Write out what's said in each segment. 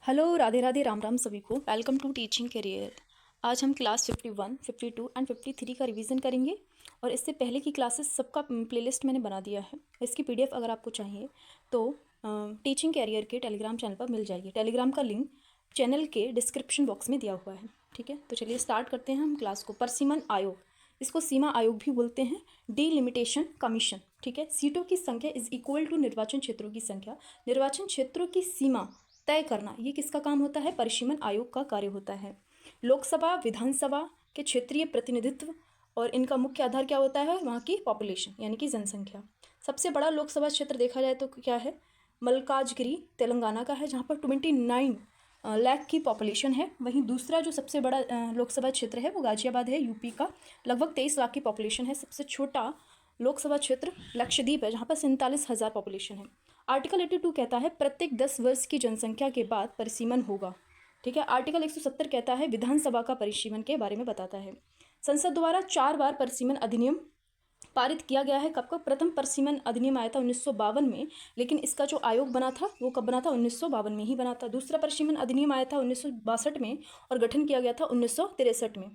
Hello, Radhe Radhe, Ram Ram सभी को। Welcome to teaching career. आज हम क्लास 51, 52 एंड 53 का रिवीजन करेंगे और इससे पहले की क्लासेस सबका प्लेलिस्ट मैंने बना दिया है। इसकी पीडीएफ अगर आपको चाहिए तो टीचिंग करियर के टेलीग्राम चैनल पर मिल जाएगी। टेलीग्राम का लिंक चैनल के डिस्क्रिप्शन बॉक्स में दिया हुआ है। ठीक है, तो चलिए स्टार्ट करते हैं हम क्लास को। परसीमन आयोग, इसको सीमा आयोग भी बोलते हैं। डिलिमिटेशन कमीशन, ठीक है। सीटों की संख्या इज इक्वल टू निर्वाचन क्षेत्रों की संख्या। निर्वाचन क्षेत्रों की सीमा तय करना ये किसका काम होता है? परिसीमन आयोग का कार्य होता है। लोकसभा विधानसभा के क्षेत्रीय प्रतिनिधित्व और इनका मुख्य आधार क्या होता है? वहाँ की पॉपुलेशन यानी कि जनसंख्या। सबसे बड़ा लोकसभा क्षेत्र देखा जाए तो क्या है? मल्काजगिरी तेलंगाना का है, जहाँ पर 29 लाख की पॉपुलेशन है। वहीं दूसरा जो सबसे बड़ा लोकसभा क्षेत्र है वो गाजियाबाद है, यूपी का। लगभग 23 लाख की पॉपुलेशन है। सबसे छोटा लोकसभा क्षेत्र लक्षद्वीप है, जहाँ पर 47,000 पॉपुलेशन है। आर्टिकल 82 कहता है प्रत्येक 10 वर्ष की जनसंख्या के बाद परिसीमन होगा। ठीक है। आर्टिकल 170 कहता है विधानसभा का परिसीमन के बारे में बताता है। संसद द्वारा 4 बार परिसीमन अधिनियम पारित किया गया है। कब? प्रथम परिसीमन अधिनियम आया था 1952 में, लेकिन इसका जो आयोग बना था वो कब बना था? 1952 में ही बना था। दूसरा परिसीमन अधिनियम आया था 1962 में और गठन किया गया था 1963 में।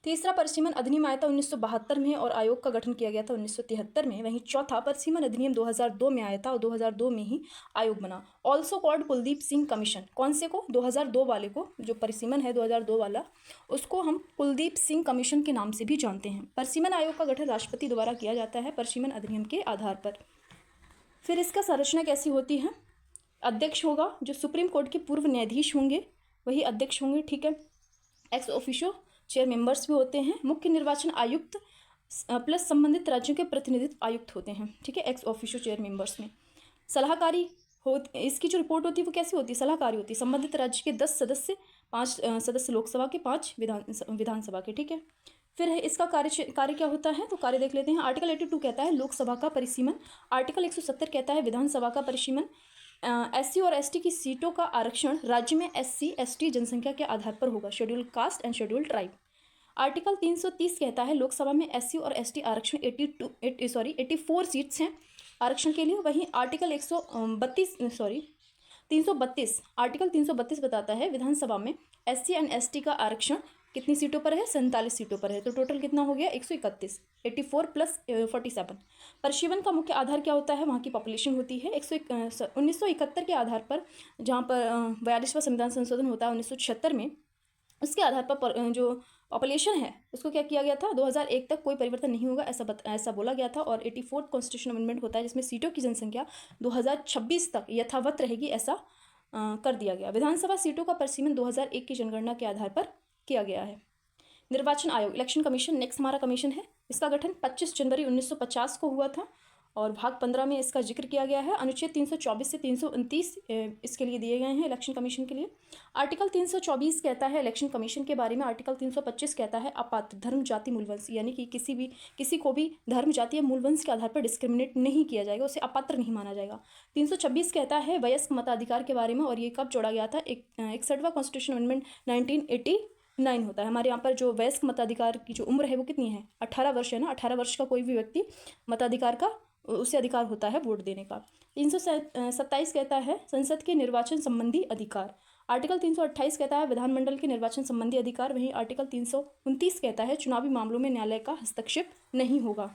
तीसरा परिसीमन अधिनियम आया था 1972 में और आयोग का गठन किया गया था 1973 में। वहीं चौथा परिसीमन अधिनियम 2002 में आया था और 2002 में ही आयोग बना। Also called Kuldeep Singh commission. कौन से को? 2002 वाले को, जो परिसीमन है 2002 वाला, उसको हम कुलदीप सिंह कमीशन के नाम से भी जानते हैं। परिसीमन आयोग का गठन राष्ट्रपति द्वारा किया जाता है परिसीमन अधिनियम के आधार पर। फिर इसका संरचना कैसी होती है? अध्यक्ष होगा, जो सुप्रीम कोर्ट के पूर्व न्यायाधीश होंगे वही अध्यक्ष होंगे। ठीक है। एक्स ऑफिशियो चेयर मेंबर्स भी होते हैं। मुख्य निर्वाचन आयुक्त प्लस संबंधित राज्यों के प्रतिनिधित्व आयुक्त होते हैं। ठीक है, एक्स ऑफिशियो चेयर मेंबर्स में। सलाहकारी हो, इसकी जो रिपोर्ट होती है वो कैसी होती है? सलाहकारी होती है। संबंधित राज्य के 10 सदस्य, 5 सदस्य लोकसभा के, 5 विधानसभा के। ठीक है। फिर है इसका कार्य क्या होता है, तो कार्य देख लेते हैं। आर्टिकल 82 कहता है लोकसभा का परिसीमन। आर्टिकल 170 कहता है विधानसभा का परिसीमन। एससी और एसटी की सीटों का आरक्षण राज्य में एससी एसटी जनसंख्या के आधार पर होगा, schedule caste and schedule tribe. Article 330 कहता है लोकसभा में एससी और एसटी आरक्षण 84 सीट्स हैं आरक्षण के लिए। वहीं आर्टिकल 332 आर्टिकल 332 बताता है विधानसभा में एससी एंड एसटी का आरक्षण कितनी सीटों पर है? 47 सीटों पर है। तो टोटल कितना हो गया? 131, 84 प्लस 47। परिसीमन का मुख्य आधार क्या होता है? वहाँ की पॉपुलेशन होती है। 1971 के आधार पर, जहाँ पर 42वां संविधान संशोधन होता है 1976 में, उसके आधार पर जो पॉपुलेशन है उसको क्या किया गया था? 2001 तक कोई परिवर्तन नहीं होगा, ऐसा बोला गया था। और 84th कॉन्स्टिट्यूशन अमेंडमेंट होता है जिसमें सीटों की जनसंख्या 2026 तक यथावत रहेगी, ऐसा कर दिया गया। विधानसभा सीटों का परिसीमन 2001 की जनगणना के आधार पर किया गया है। निर्वाचन आयोग, इलेक्शन कमीशन नेक्स्ट हमारा कमीशन है। इसका गठन 25 जनवरी 1950 को हुआ था और भाग 15 में इसका जिक्र किया गया है। अनुच्छेद 324 से 329 इसके लिए दिए गए हैं इलेक्शन कमीशन के लिए। आर्टिकल 324 कहता है इलेक्शन कमीशन के बारे में। आर्टिकल 325 कहता है अपात्र धर्म जाति मूलवंश, यानी कि किसी को भी धर्म जाति या मूलवंश के आधार पर डिस्क्रिमिनेट नहीं किया जाएगा, उसे अपात्र नहीं माना जाएगा। 326 कहता है वयस्क मताधिकार के बारे में, और ये कब जोड़ा गया था? 61वां कॉन्स्टिट्यूशन अमेंडमेंट 1989 होता है। हमारे यहाँ पर जो वयस्क मताधिकार की जो उम्र है वो कितनी है? 18 वर्ष है ना। 18 वर्ष का कोई भी व्यक्ति मताधिकार का, उसे अधिकार होता है वोट देने का। 327 कहता है संसद के निर्वाचन संबंधी अधिकार। आर्टिकल 328 कहता है विधानमंडल के निर्वाचन संबंधी अधिकार। वहीं आर्टिकल 329 कहता है चुनावी मामलों में न्यायालय का हस्तक्षेप नहीं होगा।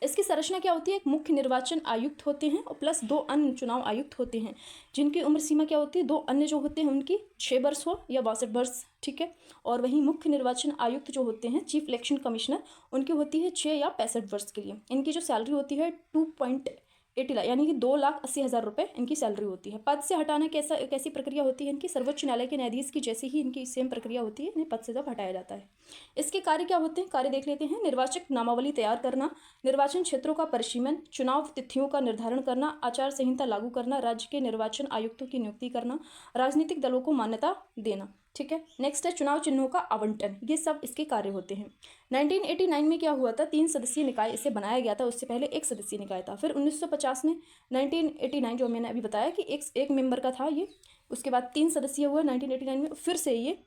इसकी संरचना क्या होती है? एक मुख्य निर्वाचन आयुक्त होते हैं और प्लस 2 अन्य चुनाव आयुक्त होते हैं, जिनकी उम्र सीमा क्या होती है? 2 अन्य जो होते हैं उनकी 6 वर्ष हो या 62 वर्ष। ठीक है। और वहीं मुख्य निर्वाचन आयुक्त जो होते हैं, चीफ इलेक्शन कमिश्नर, उनकी होती है 6 या 65 वर्ष के लिए। इनकी जो सैलरी होती है 2.80 लाख यानी कि 2,80,000 रुपये इनकी सैलरी होती है। पद से हटाना कैसी प्रक्रिया होती है इनकी? सर्वोच्च न्यायालय के न्यायाधीश की जैसे ही इनकी सेम प्रक्रिया होती है, इन्हें पद से जब हटाया जाता है। इसके कार्य क्या होते हैं? कार्य देख लेते हैं। निर्वाचक नामावली तैयार करना, निर्वाचन क्षेत्रों का परिसीमन, चुनाव तिथियों का निर्धारण करना, आचार संहिता लागू करना, राज्य के निर्वाचन आयुक्तों की नियुक्ति करना, राजनीतिक दलों को मान्यता देना। ठीक है। नेक्स्ट है चुनाव चिन्हों का आवंटन। ये सब इसके कार्य होते हैं। 1989 में क्या हुआ था? 3 सदस्यीय निकाय इसे बनाया गया था। उससे पहले 1 सदस्यीय निकाय था। फिर 1950 में 1989 जो मैंने अभी बताया कि एक मेंबर का था ये, उसके बाद 3 सदस्यीय हुआ 1989 में, फिर से ये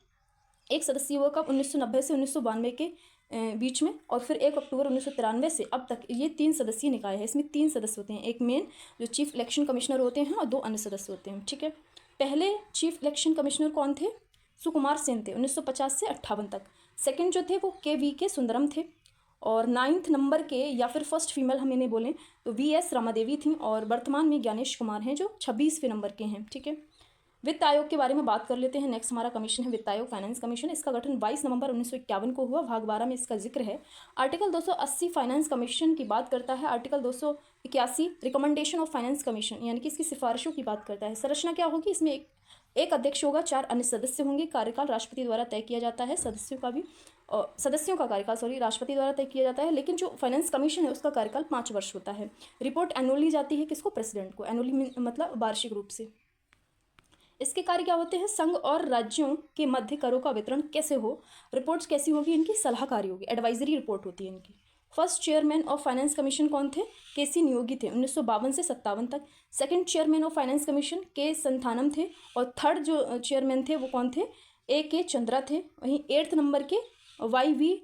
1 सदस्यीय हुआ कब? 1990 से 1992 के बीच में, और फिर 1 अक्टूबर 1993 से अब तक ये 3 सदस्यीय निकाय है। इसमें 3 सदस्य होते हैं, एक मेन जो चीफ इलेक्शन कमिश्नर होते हैं और 2 अन्य सदस्य होते हैं। ठीक है। पहले चीफ इलेक्शन कमिश्नर कौन थे? सुकुमार सेन थे 1950 से 58 तक। सेकंड जो थे वो के सुंदरम थे। और 9th नंबर के या फिर फर्स्ट फीमेल हम इन्हें बोलें तो VS रमादेवी थी। और वर्तमान में ज्ञानेश कुमार हैं जो 26वें नंबर के हैं। ठीक है, वित्त आयोग के बारे में बात कर लेते हैं। नेक्स्ट हमारा कमीशन है वित्त आयोग, फाइनेंस कमीशन। इसका गठन 22 नवंबर 1951 को हुआ। भाग 12 में इसका जिक्र है। आर्टिकल 280 फाइनेंस कमीशन की बात करता है। Article 281 recommendation of finance commission यानी कि इसकी सिफारिशों की बात करता है। संरचना क्या होगी? इसमें एक अध्यक्ष होगा, 4 अन्य सदस्य होंगे। कार्यकाल राष्ट्रपति द्वारा तय किया जाता है। सदस्यों का कार्यकाल राष्ट्रपति द्वारा तय किया जाता है। लेकिन जो फाइनेंस कमीशन है उसका कार्यकाल 5 वर्ष होता है। रिपोर्ट एनुअली जाती है किसको? प्रेसिडेंट को। एनुअली मतलब वार्षिक रूप से। इसके कार्य क्या होते हैं? संघ और राज्यों के मध्य करों का वितरण कैसे हो? रिपोर्ट्स कैसी होगी इनकी? सलाहकारी होगी, एडवाइजरी रिपोर्ट होती है इनकी। First chairman of finance commission कौन थे? KC नियोगी थे 1952 से 57 तक। Second chairman of finance commission K Santhanam थे। और थर्ड जो चेयरमैन थे वो कौन थे? AK चंद्रा थे। वहीं 8th नंबर के YV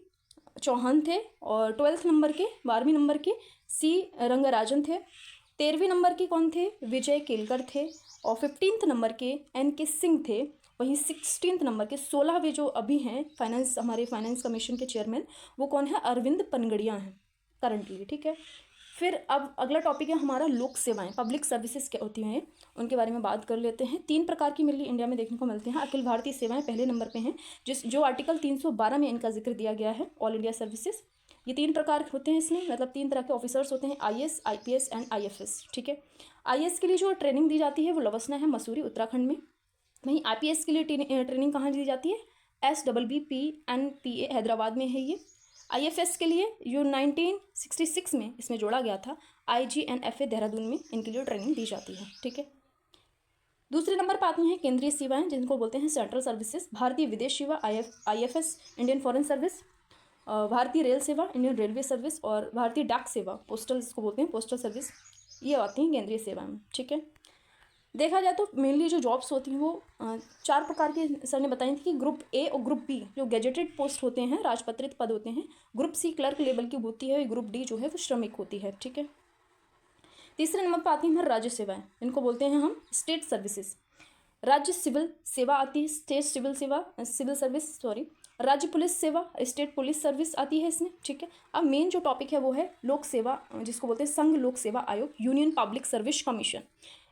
चौहान थे। और 12th नंबर के 12वीं नंबर के C रंगराजन थे। 13वीं नंबर के कौन थे? विजय केलकर थे। और 15th नंबर के NK सिंह थे। वहीं 16th नंबर के 16वें जो अभी हैं हमारे फाइनेंस कमीशन के चेयरमैन वो कौन है? अरविंद पनगड़िया हैं करंटली। ठीक है, फिर अब अगला टॉपिक है हमारा लोक सेवाएं, पब्लिक सर्विसेज क्या होती हैं उनके बारे में बात कर लेते हैं। 3 प्रकार की मिली इंडिया में देखने को मिलती हैं। अखिल भारतीय सेवाएं पहले नंबर पे हैं, जो आर्टिकल 312 में इनका जिक्र दिया गया है। ऑल इंडिया सर्विसेज, ये 3 प्रकार होते हैं इसमें, मतलब 3 तरह के ऑफिसर्स होते हैं, IAS, IPS एंड IFS। ठीक है, IAS के लिए जो ट्रेनिंग दी जाती है वो लवसना है, मसूरी उत्तराखंड में। वहीं IPS के लिए ट्रेनिंग कहाँ दी जाती है? SBBPNPA हैदराबाद में है ये। IFS के लिए जो 1966 में इसमें जोड़ा गया था, IGNFA देहरादून में इनके लिए ट्रेनिंग दी जाती है। ठीक है, दूसरे नंबर पर आती हैं केंद्रीय सेवाएं जिनको बोलते हैं सेंट्रल सर्विसेज। भारतीय विदेश सेवा IFS, इंडियन फॉरेन सर्विस, भारतीय रेल सेवा, इंडियन रेलवे सर्विस, और भारतीय डाक सेवा, पोस्टल जिसको बोलते हैं पोस्टल सर्विस, ये आती हैं केंद्रीय सेवा में। ठीक है, देखा जाए तो मेनली जो जॉब्स होती हैं वो 4 प्रकार की सर ने बताई थी कि ग्रुप A और ग्रुप B जो गेजेटेड पोस्ट होते हैं, राजपत्रित पद होते हैं। ग्रुप C क्लर्क लेवल की होती है। ग्रुप D जो है वो श्रमिक होती है। ठीक है, तीसरे नंबर पर आती हैं राज्य सेवाएं, इनको बोलते हैं हम स्टेट सर्विसेज। राज्य सिविल सेवा आती है, स्टेट सिविल सर्विस राज्य पुलिस सेवा, स्टेट पुलिस सर्विस आती है इसमें। ठीक है, अब मेन जो टॉपिक है वो है लोक सेवा, जिसको बोलते हैं संघ लोक सेवा आयोग, यूनियन पब्लिक सर्विस कमीशन।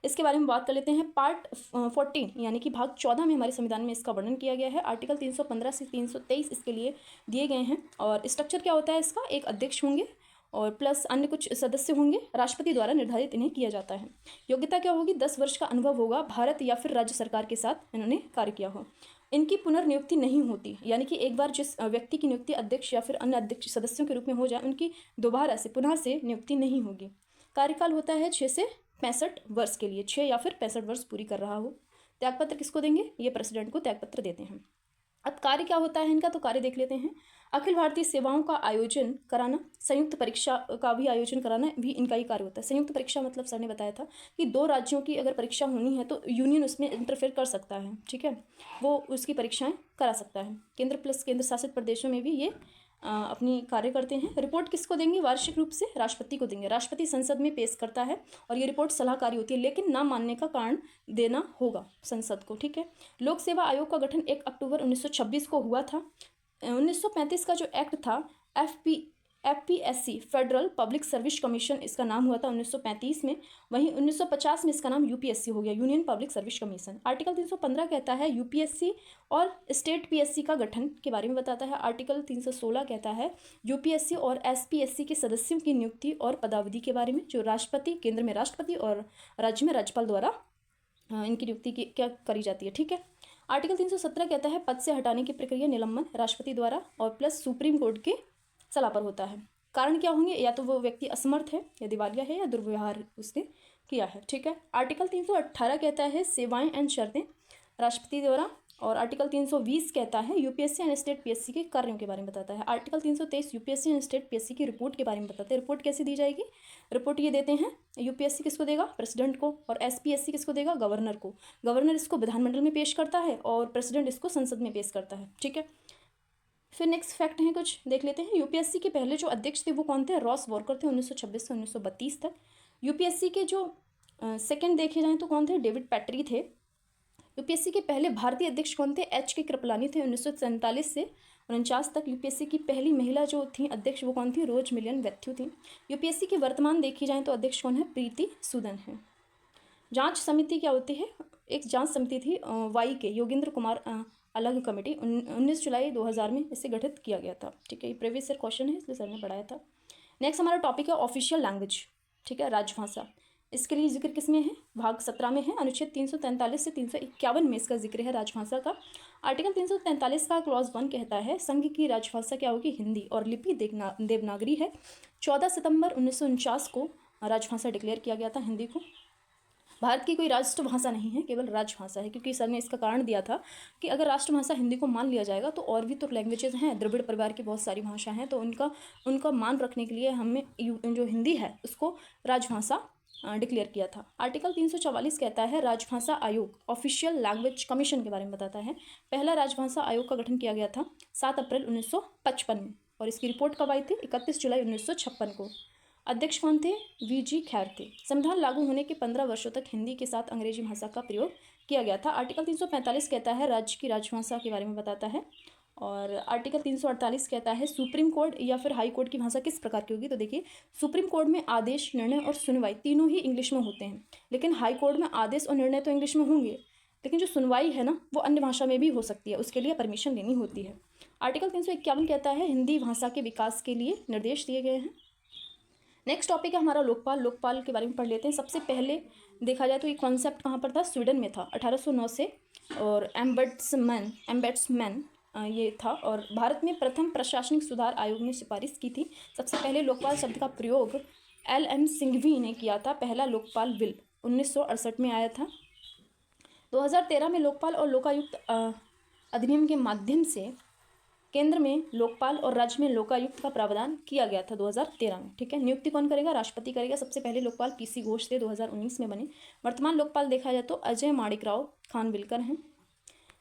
इसके बारे में बात कर लेते हैं। पार्ट 14 यानी कि भाग 14 में हमारे संविधान में इसका वर्णन किया गया है। आर्टिकल 315 से 323 इसके लिए दिए गए हैं। और स्ट्रक्चर क्या होता है इसका? एक अध्यक्ष होंगे और प्लस अन्य कुछ सदस्य होंगे, राष्ट्रपति द्वारा निर्धारित इन्हें किया जाता है। योग्यता क्या होगी? 10 वर्ष का अनुभव होगा, भारत या फिर राज्य सरकार के साथ इन्होंने कार्य किया हो। इनकी पुनर्नियुक्ति नहीं होती, यानी कि एक बार जिस व्यक्ति की नियुक्ति अध्यक्ष या फिर अन्य अध्यक्ष सदस्यों के रूप में हो जाए उनकी दोबारा से पुनः से नियुक्ति नहीं होगी। कार्यकाल होता है 6 से 65 वर्ष के लिए, 6 या फिर 65 वर्ष पूरी कर रहा हो। त्यागपत्र किसको देंगे? ये प्रेसिडेंट को त्यागपत्र देते हैं। अब कार्य क्या होता है इनका, तो कार्य देख लेते हैं। अखिल भारतीय सेवाओं का आयोजन कराना, संयुक्त परीक्षा का भी आयोजन कराना भी इनका ही कार्य होता है। संयुक्त परीक्षा मतलब सर ने बताया था कि 2 राज्यों की अगर परीक्षा होनी है तो यूनियन उसमें इंटरफेयर कर सकता है। ठीक है, वो उसकी परीक्षाएं करा सकता है। केंद्र प्लस केंद्र शासित प्रदेशों में भी ये अपनी कार्य करते हैं। रिपोर्ट किसको देंगे? वार्षिक रूप से राष्ट्रपति को देंगे। राष्ट्रपति संसद में पेश करता है और ये रिपोर्ट सलाहकारी होती है, लेकिन ना मानने का कारण देना होगा संसद को। ठीक है, लोक सेवा आयोग का गठन 1 अक्टूबर 1926 को हुआ था। 1935 का जो एक्ट था FPSC federal public service commission इसका नाम हुआ था 1935 में। वहीं 1950 में इसका नाम UPSC हो गया, union public service commission. Article 315 कहता है UPSC और स्टेट PSC का गठन के बारे में बताता है। आर्टिकल 316 कहता है UPSC और SPSC के सदस्यों की नियुक्ति और पदावधि के बारे में, जो राष्ट्रपति, केंद्र में राष्ट्रपति और राज्य में राज्यपाल द्वारा इनकी नियुक्ति की क्या करी जाती है। ठीक है, आर्टिकल 317 कहता है पद से हटाने की प्रक्रिया निलंबन राष्ट्रपति द्वारा और प्लस सुप्रीम कोर्ट के सलाह पर होता है। कारण क्या होंगे? या तो वो व्यक्ति असमर्थ है या दिवालिया है या दुर्व्यवहार उसने किया है। ठीक है, आर्टिकल 318 कहता है सेवाएं एंड शर्तें राष्ट्रपति द्वारा, और आर्टिकल 320 कहता है UPSC एंड स्टेट PSC के कार्यों के बारे में बताता है। Article 323 UPSC and state PSC की रिपोर्ट के बारे में बताते हैं। रिपोर्ट कैसे दी जाएगी? रिपोर्ट ये देते हैं, UPSC किसको देगा? प्रेसिडेंट को, और SPSC किसको देगा? गवर्नर को। गवर्नर इसको विधानमंडल में पेश करता है और प्रेसिडेंट इसको संसद में पेश करता है। ठीक है, फिर नेक्स्ट फैक्ट हैं कुछ देख लेते हैं। UPSC के पहले जो अध्यक्ष थे वो कौन थे? रॉस वॉकर थे 1926 से 1932 तक। UPSC के जो सेकंड देखे जाएँ तो कौन थे? डेविड पैट्री थे यूपीएससी के पहले भारतीय अध्यक्ष कौन थे? एच के कृपलानी थे। 1947 से 49 तक यूपीएससी की पहली महिला जो थी अध्यक्ष वो कौन थी? रोज मिलियन मैथ्यू थी। यूपीएससी की वर्तमान देखी जाए तो अध्यक्ष कौन है? प्रीति सूदन है। जांच समिति क्या होती है? एक जांच समिति थी वाई के योगेंद्र कुमार अलग कमेटी 19 जुलाई 2000 में इसे गठित किया गया था। ठीक है, ये प्रीवियस ईयर क्वेश्चन है इसलिए सर ने पढ़ाया था। नेक्स्ट हमारा टॉपिक है ऑफिशियल लैंग्वेज। ठीक है, राजभाषा। इसके लिए जिक्र किसमें है? भाग 17 में है। अनुच्छेद 343 से 351 में इसका जिक्र है राजभाषा का। आर्टिकल 343 का क्लॉज 1 कहता है संघ की राजभाषा क्या होगी? हिंदी, और लिपि देवनागरी है। 14 सितंबर 1949 को राजभाषा डिक्लेयर किया गया था हिंदी को। भारत की कोई राष्ट्रभाषा नहीं है, केवल राजभाषा है, क्योंकि सर ने इसका कारण दिया था कि अगर राष्ट्रभाषा हिंदी को मान लिया जाएगा तो और भी तो लैंग्वेजेस हैं, द्रविड़ परिवार की बहुत सारी भाषा हैं, तो उनका मान रखने के लिए हमें जो हिंदी है उसको राजभाषा डिक्लेयर किया था। आर्टिकल 344 कहता है राजभाषा आयोग ऑफिशियल लैंग्वेज कमीशन के बारे में बताता है। पहला राजभाषा आयोग का गठन किया गया था 7 अप्रैल 1955 में, और इसकी रिपोर्ट कब आई थी? 31 जुलाई 1956 को। अध्यक्ष कौन थे? वीजी खैर थे। संविधान लागू होने के 15 वर्षों तक हिंदी के साथ अंग्रेजी भाषा का प्रयोग किया गया था। आर्टिकल 345 कहता है राज्य की राजभाषा के बारे में बताता है, और आर्टिकल 348 कहता है सुप्रीम कोर्ट या फिर हाई कोर्ट की भाषा किस प्रकार की होगी? तो देखिए, सुप्रीम कोर्ट में आदेश, निर्णय और सुनवाई तीनों ही इंग्लिश में होते हैं, लेकिन हाई कोर्ट में आदेश और निर्णय तो इंग्लिश में होंगे, लेकिन जो सुनवाई है ना वो अन्य भाषा में भी हो सकती है, उसके लिए परमिशन लेनी होती है। आर्टिकल 351 कहता है हिंदी भाषा के विकास के लिए निर्देश दिए गए हैं। नेक्स्ट टॉपिक है हमारा लोकपाल। लोकपाल के बारे में पढ़ लेते हैं। सबसे पहले देखा जाए तो ये कॉन्सेप्ट कहाँ पर था? स्वीडन में था 1809 से, और एम्बेड्समैन ये था, और भारत में प्रथम प्रशासनिक सुधार आयोग ने सिफारिश की थी। सबसे पहले लोकपाल शब्द का प्रयोग LM सिंघवी ने किया था। पहला लोकपाल बिल 1968 में आया था। 2013 में लोकपाल और लोकायुक्त अधिनियम के माध्यम से केंद्र में लोकपाल और राज्य में लोकायुक्त का प्रावधान किया गया था 2013 में। ठीक है, नियुक्ति कौन करेगा? राष्ट्रपति करेगा। सबसे पहले लोकपाल PC घोष थे, 2019 में बने। वर्तमान लोकपाल देखा जाए तो अजय माणिकराव खानविलकर हैं।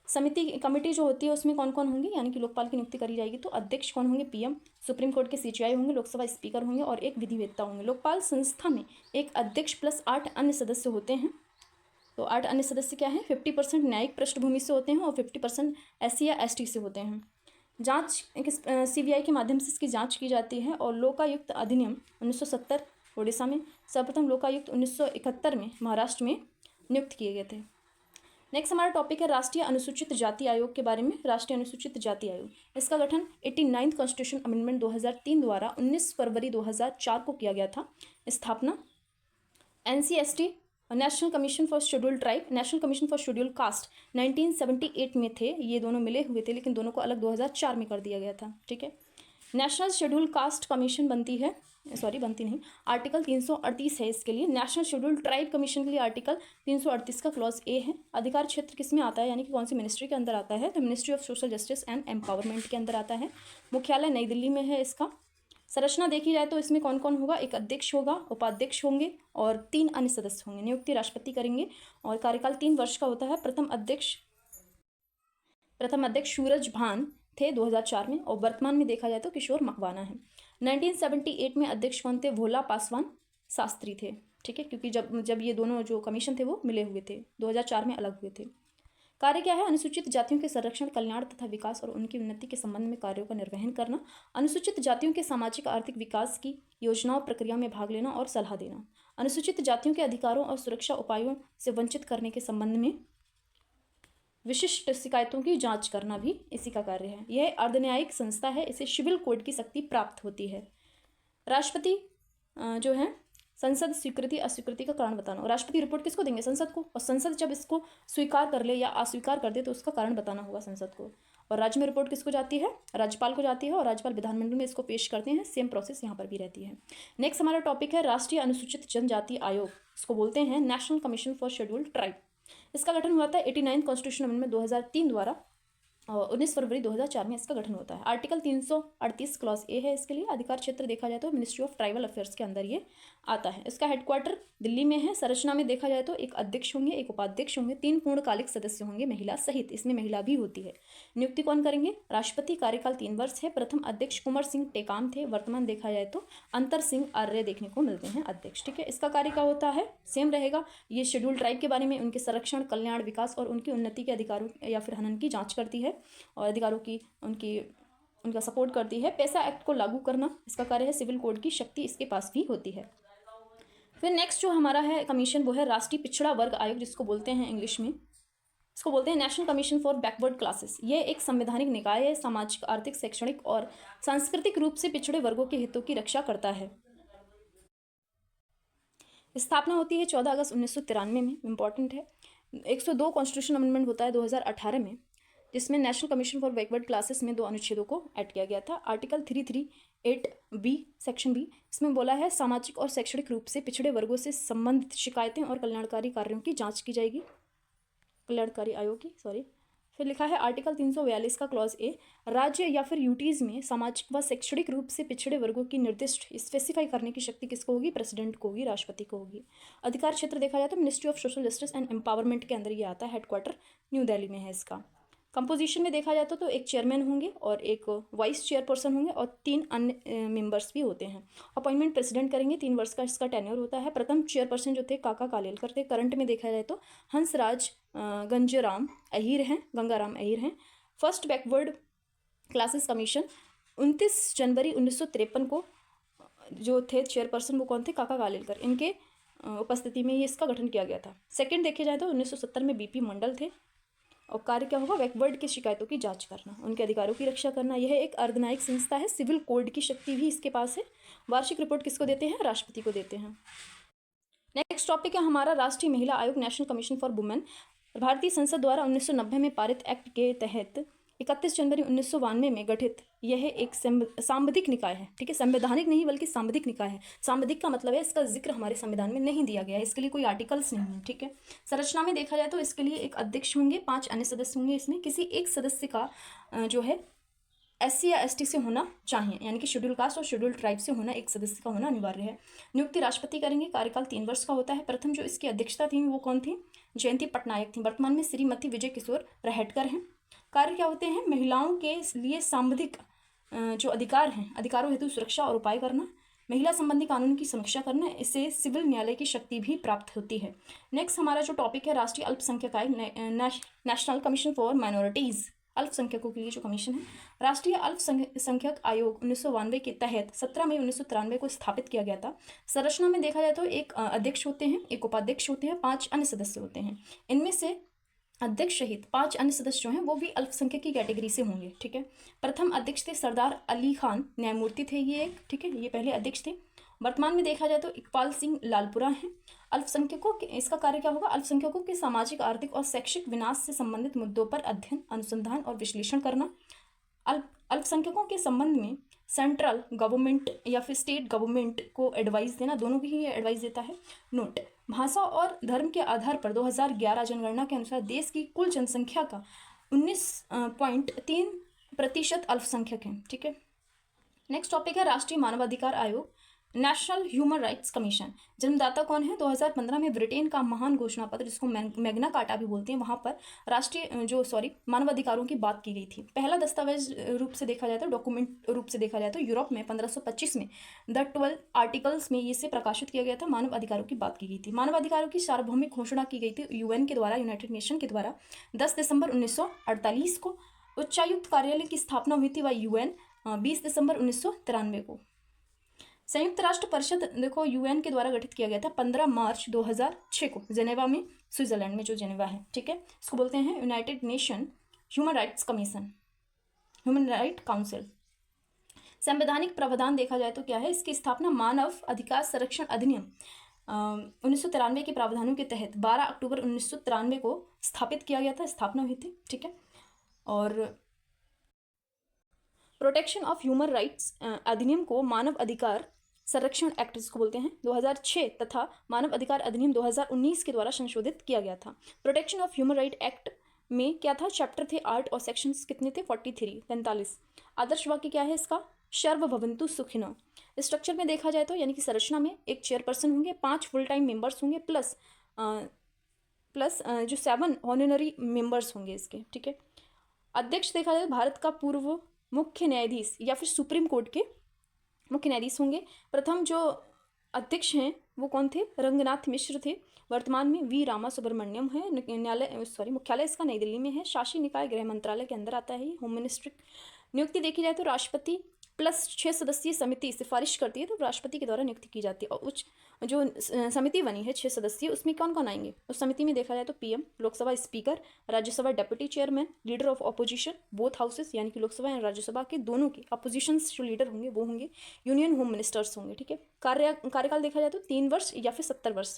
कमेटी जो होती है उसमें कौन कौन होंगे, यानी कि लोकपाल की नियुक्ति करी जाएगी तो अध्यक्ष कौन होंगे? PM, सुप्रीम कोर्ट के CJI होंगे, लोकसभा स्पीकर होंगे और एक विधिवेत्ता होंगे। लोकपाल संस्था में एक अध्यक्ष प्लस 8 अन्य सदस्य होते हैं। तो 8 अन्य सदस्य क्या हैं? 50% न्यायिक पृष्ठभूमि से होते हैं और 50% SC या ST से होते हैं। जांच CBI के माध्यम से इसकी जांच की जाती है। और लोकायुक्त अधिनियम 1970 ओडिशा में, सर्वप्रथम लोकायुक्त 1971 में महाराष्ट्र में नियुक्त किए गए थे। नेक्स्ट हमारा टॉपिक है राष्ट्रीय अनुसूचित जाति आयोग के बारे में। राष्ट्रीय अनुसूचित जाति आयोग, इसका गठन 89th कॉन्स्टिट्यूशन अमेंडमेंट 2003 द्वारा 19 फरवरी 2004 को किया गया था। स्थापना NCST national commission for scheduled tribe, national commission for scheduled caste 1978 में थे। ये दोनों मिले हुए थे, लेकिन दोनों को अलग 2004 में कर दिया गया था। ठीक है, नेशनल शेड्यूल्ड कास्ट कमीशन बनती नहीं, आर्टिकल 338 है इसके लिए। नेशनल शेड्यूल्ड ट्राइब कमीशन के लिए आर्टिकल 338 का क्लॉज A है। अधिकार क्षेत्र किस में आता है, यानी कि कौन सी मिनिस्ट्री के अंदर आता है? तो ministry of social justice and empowerment के अंदर आता है। मुख्यालय नई दिल्ली में है इसका। संरचना देखी जाए तो इसमें कौन कौन होगा? एक अध्यक्ष होगा, उपाध्यक्ष होंगे और 3 अन्य सदस्य होंगे। नियुक्ति राष्ट्रपति करेंगे और कार्यकाल 3 वर्ष का होता है। प्रथम अध्यक्ष सूरज भान थे 2004 में, और वर्तमान में देखा जाए तो किशोर मकवाना है। 1978 में अध्यक्ष कौन थे? भोला पासवान शास्त्री थे। ठीक है, क्योंकि जब ये दोनों जो कमीशन थे वो मिले हुए थे, 2004 में अलग हुए थे। कार्य क्या है? अनुसूचित जातियों के संरक्षण, कल्याण तथा विकास और उनकी उन्नति के संबंध में कार्यों का निर्वहन करना। अनुसूचित जातियों के सामाजिक आर्थिक विकास की योजनाओं प्रक्रिया में भाग लेना और सलाह देना। अनुसूचित जातियों के अधिकारों और सुरक्षा उपायों से वंचित करने के संबंध में विशिष्ट शिकायतों की जांच करना भी इसी का कार्य है। यह अर्धन्यायिक संस्था है, इसे सिविल कोड की शक्ति प्राप्त होती है। राष्ट्रपति जो है संसद स्वीकृति अस्वीकृति का कारण बताना। और राष्ट्रपति रिपोर्ट किसको देंगे? संसद को, और संसद जब इसको स्वीकार कर ले या अस्वीकार कर दे तो उसका कारण बताना होगा संसद को। और राज्य में रिपोर्ट किसको जाती है? राज्यपाल को जाती है, और राज्यपाल विधानमंडल में इसको पेश करते हैं। सेम प्रोसेस यहाँ पर भी रहती है। नेक्स्ट हमारा टॉपिक है राष्ट्रीय अनुसूचित जनजाति आयोग, इसको बोलते हैं national commission for scheduled tribe. इसका गठन हुआ था 89th कॉन्स्टिट्यूशन अमेंडमेंट 2003 द्वारा 19 फरवरी 2004 में इसका गठन होता है। आर्टिकल 338 क्लॉज ए है इसके लिए। अधिकार क्षेत्र देखा जाए तो मिनिस्ट्री ऑफ ट्राइबल अफेयर्स के अंदर ये आता है। इसका हेडक्वार्टर दिल्ली में है। संरचना में देखा जाए तो एक अध्यक्ष होंगे, एक उपाध्यक्ष होंगे, 3 पूर्णकालिक सदस्य होंगे महिला सहित। इसमें महिला भी होती है। नियुक्ति कौन करेंगे? राष्ट्रपति। कार्यकाल 3 वर्ष है। प्रथम अध्यक्ष कुंवर सिंह टेकाम थे। वर्तमान देखा जाए तो अंतर सिंह आर्य देखने को मिलते हैं अध्यक्ष। ठीक है, इसका कार्य क्या होता है? सेम रहेगा। ये शेड्यूल ट्राइब के बारे में, उनके संरक्षण, कल्याण, विकास और उनकी उन्नति के अधिकारों या फिर हनन की जांच करती है और अधिकारों की उनका सपोर्ट करती है। पैसा एक्ट को लागू करना इसका कार्य है। सिविल कोड की शक्ति इसके पास भी होती है। फिर नेक्स्ट जो हमारा है कमीशन वो है राष्ट्रीय पिछड़ा वर्ग आयोग, जिसको बोलते हैं इंग्लिश में, इसको बोलते हैं national commission for backward classes. ये एक संवैधानिक निकाय है, सामाजिक, आर्थिक, शैक्षणिक और सांस्कृतिक रूप से पिछड़े वर्गों के हितों की रक्षा करता है। स्थापना होती है 14 अगस्त 1993 में। इंपॉर्टेंट है। 102 कॉन्स्टिट्यूशन अमेंडमेंट होता है 2018 में, जिसमें national commission for backward classes में 2 अनुच्छेदों को ऐड किया गया था। आर्टिकल 338B सेक्शन बी, इसमें बोला है सामाजिक और शैक्षणिक रूप से पिछड़े वर्गों से संबंधित शिकायतें और कल्याणकारी कार्यों की जांच की जाएगी। कल्याणकारी आयोग की, सॉरी। फिर लिखा है आर्टिकल 342 का क्लॉज ए, राज्य या फिर यूटीज में सामाजिक व शैक्षणिक रूप से पिछड़े वर्गों की निर्दिष्ट स्पेसिफाई करने की शक्ति किसको होगी? प्रेसिडेंट को होगी, राष्ट्रपति को होगी। अधिकार क्षेत्र देखा जाए तो ministry of social justice and empowerment के अंदर ये आता है। हेडक्वार्टर न्यू दिल्ली में है इसका। कंपोजिशन में देखा जाता तो एक चेयरमैन होंगे और एक वाइस चेयरपर्सन होंगे और 3 अन्य मेंबर्स भी होते हैं। अपॉइंटमेंट प्रेसिडेंट करेंगे, 3 वर्ष का इसका टेन्योर होता है। प्रथम चेयरपर्सन जो थे काका कालेलकर थे। करंट में देखा जाए तो हंसराज गंगाराम अहीर हैं। फर्स्ट बैकवर्ड क्लासेस कमीशन 29 जनवरी 1953 को जो थे चेयरपर्सन वो कौन थे? काका कालेलकर। इनके उपस्थिति में ये इसका गठन किया गया था। सेकेंड देखे जाए तो 1970 में BP मंडल थे और कार्य क्या होगा? बैकवर्ड की शिकायतों की जांच करना, उनके अधिकारों की रक्षा करना। यह एक अर्धन्यायिक संस्था है। सिविल कोड की शक्ति भी इसके पास है। वार्षिक रिपोर्ट किसको देते हैं? राष्ट्रपति को देते हैं। नेक्स्ट टॉपिक है हमारा राष्ट्रीय महिला आयोग, नेशनल कमीशन फॉर वुमेन। भारतीय संसद द्वारा 1990 में पारित एक्ट के तहत 31 जनवरी 1992 में गठित यह एक सांविधिक निकाय है। ठीक है, संवैधानिक नहीं बल्कि सांविधिक निकाय है। सांविधिक का मतलब है इसका जिक्र हमारे संविधान में नहीं दिया गया है, इसके लिए कोई आर्टिकल्स नहीं है। ठीक है, संरचना में देखा जाए तो इसके लिए एक अध्यक्ष होंगे, 5 अन्य सदस्य होंगे। इसमें किसी एक सदस्य का जो है SC या ST से होना चाहिए, यानी कि शेड्यूल कास्ट और शेड्यूल ट्राइब से होना, एक सदस्य का होना अनिवार्य है। नियुक्ति राष्ट्रपति करेंगे। कार्यकाल 3 वर्ष का होता है। प्रथम जो इसकी अध्यक्षता थी वो कौन थी? जयंती पटनायक थी। वर्तमान में श्रीमती विजय किशोर रहेटकर हैं। कार्य क्या होते हैं? महिलाओं के लिए सांविधिक जो अधिकार हैं, अधिकारों हेतु सुरक्षा और उपाय करना, महिला संबंधी कानून की समीक्षा करना, इससे सिविल न्यायालय की शक्ति भी प्राप्त होती है। नेक्स्ट हमारा जो टॉपिक है राष्ट्रीय अल्पसंख्यक आयोग, नेशनल कमीशन फॉर माइनॉरिटीज़, अल्पसंख्यकों के लिए जो कमीशन है। राष्ट्रीय अल्पसंख्यक आयोग 1992 के तहत 17 मई 1993 को स्थापित किया गया था। संरचना में देखा जाए तो एक अध्यक्ष होते हैं, एक उपाध्यक्ष होते हैं, 5 अन्य सदस्य होते हैं। इनमें से अध्यक्ष सहित 5 अन्य सदस्य जो हैं वो भी अल्पसंख्यक की कैटेगरी से होंगे। ठीक है, प्रथम अध्यक्ष थे सरदार अली खान, न्यायमूर्ति थे ये एक। ठीक है, ये पहले अध्यक्ष थे। वर्तमान में देखा जाए तो इकबाल सिंह लालपुरा हैं। अल्पसंख्यकों के इसका कार्य क्या होगा? अल्पसंख्यकों के सामाजिक, आर्थिक और शैक्षिक विनाश से संबंधित मुद्दों पर अध्ययन, अनुसंधान और विश्लेषण करना। अल्पसंख्यकों के संबंध में सेंट्रल गवर्नमेंट या फिर स्टेट गवर्नमेंट को एडवाइस देना, दोनों की ही एडवाइस देता है। नोट, भाषा और धर्म के आधार पर 2011 जनगणना के अनुसार देश की कुल जनसंख्या का 19.3% अल्पसंख्यक हैं। ठीक है, नेक्स्ट टॉपिक है राष्ट्रीय मानवाधिकार आयोग, नेशनल ह्यूमन राइट्स कमीशन। जन्मदाता कौन है? 2015 में ब्रिटेन का महान घोषणा पत्र, जिसको मैग्ना कार्टा भी बोलते हैं, वहाँ पर राष्ट्रीय मानवाधिकारों की बात की गई थी। पहला दस्तावेज रूप से देखा जाए तो, डॉक्यूमेंट रूप से देखा जाए तो यूरोप में 1525 में द 12 आर्टिकल्स में इसे प्रकाशित किया गया था। मानव अधिकारों की बात की गई थी। मानव अधिकारों की सार्वभौमिक घोषणा की गई थी UN के द्वारा, यूनाइटेड नेशन के द्वारा 10 दिसंबर 1948 को। उच्चायुक्त कार्यालय की स्थापना हुई थी वह UN 20 दिसंबर 1993 को। संयुक्त राष्ट्र परिषद देखो UN के द्वारा गठित किया गया था 15 मार्च 2006 को जेनेवा में, स्विट्जरलैंड में जो जेनेवा है। ठीक है, इसको बोलते हैं United nation human rights commission, human right council. संवैधानिक प्रावधान देखा जाए तो क्या है? इसकी स्थापना मानव अधिकार संरक्षण अधिनियम 1993 के प्रावधानों के तहत 12 अक्टूबर 1993 को स्थापित किया गया था, स्थापना हुई थी। ठीक है, और प्रोटेक्शन ऑफ ह्यूमन राइट्स अधिनियम को मानव अधिकार संरक्षण एक्ट जिसको बोलते हैं 2006 तथा मानव अधिकार अधिनियम 2019 के द्वारा संशोधित किया गया था। Protection of human right act में क्या था, चैप्टर थे 8 और सेक्शंस कितने थे 43। आदर्श वाक्य क्या है इसका, सर्व भवन्तु सुखिनः। स्ट्रक्चर में देखा जाए तो यानी कि संरचना में एक चेयरपर्सन होंगे, 5 फुल टाइम मेंबर्स होंगे, प्लस जो 7 ऑनररी मेंबर्स होंगे इसके, ठीक है। अध्यक्ष देखा जाए तो भारत का पूर्व मुख्य न्यायाधीश या फिर सुप्रीम कोर्ट के मुख्य न्यायाधीश होंगे। प्रथम जो अध्यक्ष हैं वो कौन थे, रंगनाथ मिश्र थे। वर्तमान में वी रामा सुब्रमण्यम है। मुख्यालय इसका नई दिल्ली में है। शासी निकाय गृह मंत्रालय के अंदर आता है ये, होम मिनिस्ट्री। नियुक्ति देखी जाए तो राष्ट्रपति प्लस 6 सदस्यीय समिति सिफारिश करती है, तो राष्ट्रपति के द्वारा नियुक्ति की जाती है। और उच्च जो समिति बनी है 6 सदस्यीय, उसमें कौन कौन आएंगे, उस समिति में देखा जाए तो PM, Lok Sabha speaker, Rajya Sabha deputy chairman, leader of opposition both houses यानी कि लोकसभा और राज्यसभा के दोनों के अपोजिशन जो लीडर होंगे वो होंगे, यूनियन होम मिनिस्टर्स होंगे, ठीक है। कार्यकाल देखा जाए तो 3 वर्ष या फिर 70 वर्ष।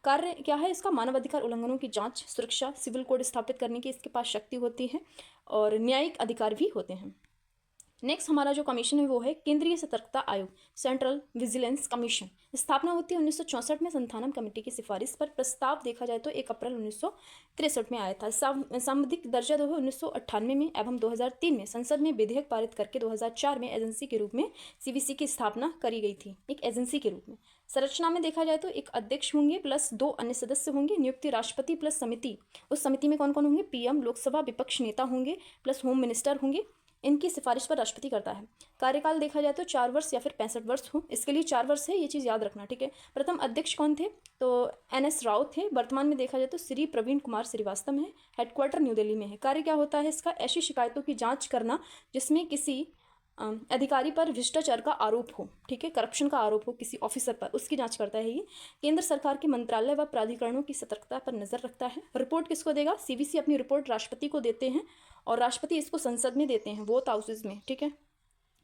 कार्य क्या है इसका, मानवाधिकार उल्लंघनों की जांच, सुरक्षा, सिविल कोड स्थापित करने की इसके पास शक्ति होती है और न्यायिक अधिकार भी होते हैं। नेक्स्ट हमारा जो कमीशन है वो है केंद्रीय सतर्कता आयोग, सेंट्रल विजिलेंस कमीशन। स्थापना होती है 1964 में संथानम कमेटी की सिफारिश पर। प्रस्ताव देखा जाए तो 1 अप्रैल 1963 में आया था। सांविधिक दर्जा 1998 में एवं 2003 में संसद में विधेयक पारित करके 2004 में एजेंसी के रूप में सीवीसी की स्थापना करी गई थी, एक एजेंसी के रूप में। संरचना में देखा जाए तो एक अध्यक्ष होंगे प्लस 2 अन्य सदस्य होंगे। नियुक्ति राष्ट्रपति प्लस समिति, उस समिति में कौन कौन होंगे, पीएम, लोकसभा विपक्ष नेता होंगे प्लस होम मिनिस्टर होंगे, इनकी सिफारिश पर राष्ट्रपति करता है। कार्यकाल देखा जाए तो 4 वर्ष या फिर 65 वर्ष हो, इसके लिए 4 वर्ष है, ये चीज़ याद रखना, ठीक है। प्रथम अध्यक्ष कौन थे, तो NS राव थे। वर्तमान में देखा जाए तो श्री प्रवीण कुमार श्रीवास्तव है। हेडक्वार्टर न्यू दिल्ली में है। कार्य क्या होता है इसका, ऐसी शिकायतों की जांच करना जिसमें किसी अधिकारी पर भ्रष्टाचार का आरोप हो, ठीक है, करप्शन का आरोप हो किसी ऑफिसर पर, उसकी जांच करता है ये। केंद्र सरकार के मंत्रालय व प्राधिकरणों की सतर्कता पर नजर रखता है। रिपोर्ट किसको देगा, सीवीसी अपनी रिपोर्ट राष्ट्रपति को देते हैं और राष्ट्रपति इसको संसद में देते हैं, बोथ हाउसेज में, ठीक है।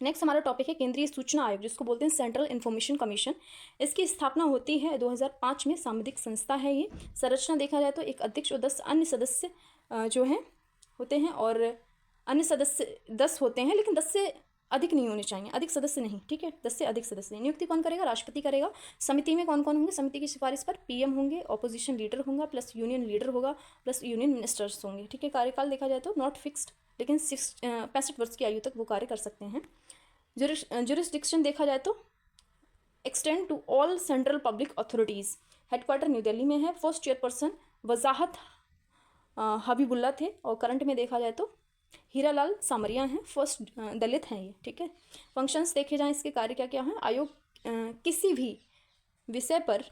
नेक्स्ट हमारा टॉपिक है केंद्रीय सूचना आयोग, जिसको बोलते हैं सेंट्रल इन्फॉर्मेशन कमीशन। इसकी स्थापना होती है 2005 में, सामुदायिक संस्था है ये। संरचना देखा जाए तो एक अध्यक्ष और 10 अन्य सदस्य जो हैं होते हैं, और अन्य सदस्य 10 होते हैं, लेकिन 10 से अधिक नहीं होने चाहिए, अधिक सदस्य नहीं, ठीक है, 10 से अधिक सदस्य। नियुक्ति कौन करेगा, राष्ट्रपति करेगा। समिति में कौन कौन होंगे, समिति की सिफारिश पर पीएम होंगे, ऑपोजिशन लीडर होगा प्लस यूनियन लीडर होगा प्लस यूनियन मिनिस्टर्स होंगे, ठीक है। कार्यकाल देखा जाए तो नॉट फिक्स्ड, लेकिन 65 वर्ष की आयु तक वो कार्य कर सकते हैं। जुरिस्डिक्शन देखा जाए तो extend to all central public authorities. Headquarter New Delhi में है। फर्स्ट चेयरपर्सन वजाहत हबीबुल्ला थे, और करंट में देखा जाए तो हीरालाल सामरिया हैं, फर्स्ट दलित हैं ये, ठीक है। फंक्शंस देखे जाएं, इसके कार्य क्या क्या हैं। आयोग किसी भी विषय पर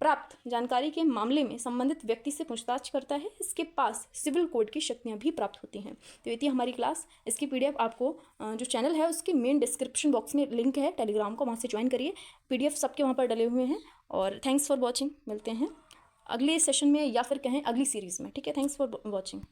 प्राप्त जानकारी के मामले में संबंधित व्यक्ति से पूछताछ करता है। इसके पास सिविल कोड की शक्तियां भी प्राप्त होती हैं। तो ये थी हमारी क्लास। इसकी PDF आपको जो चैनल है उसके मेन डिस्क्रिप्शन बॉक्स में लिंक है टेलीग्राम का, वहाँ से ज्वाइन करिए। PDF सबके वहाँ पर डले हुए हैं। और थैंक्स फॉर वॉचिंग, मिलते हैं अगले सेशन में या फिर कहें अगली सीरीज़ में, ठीक है। Thanks for watching.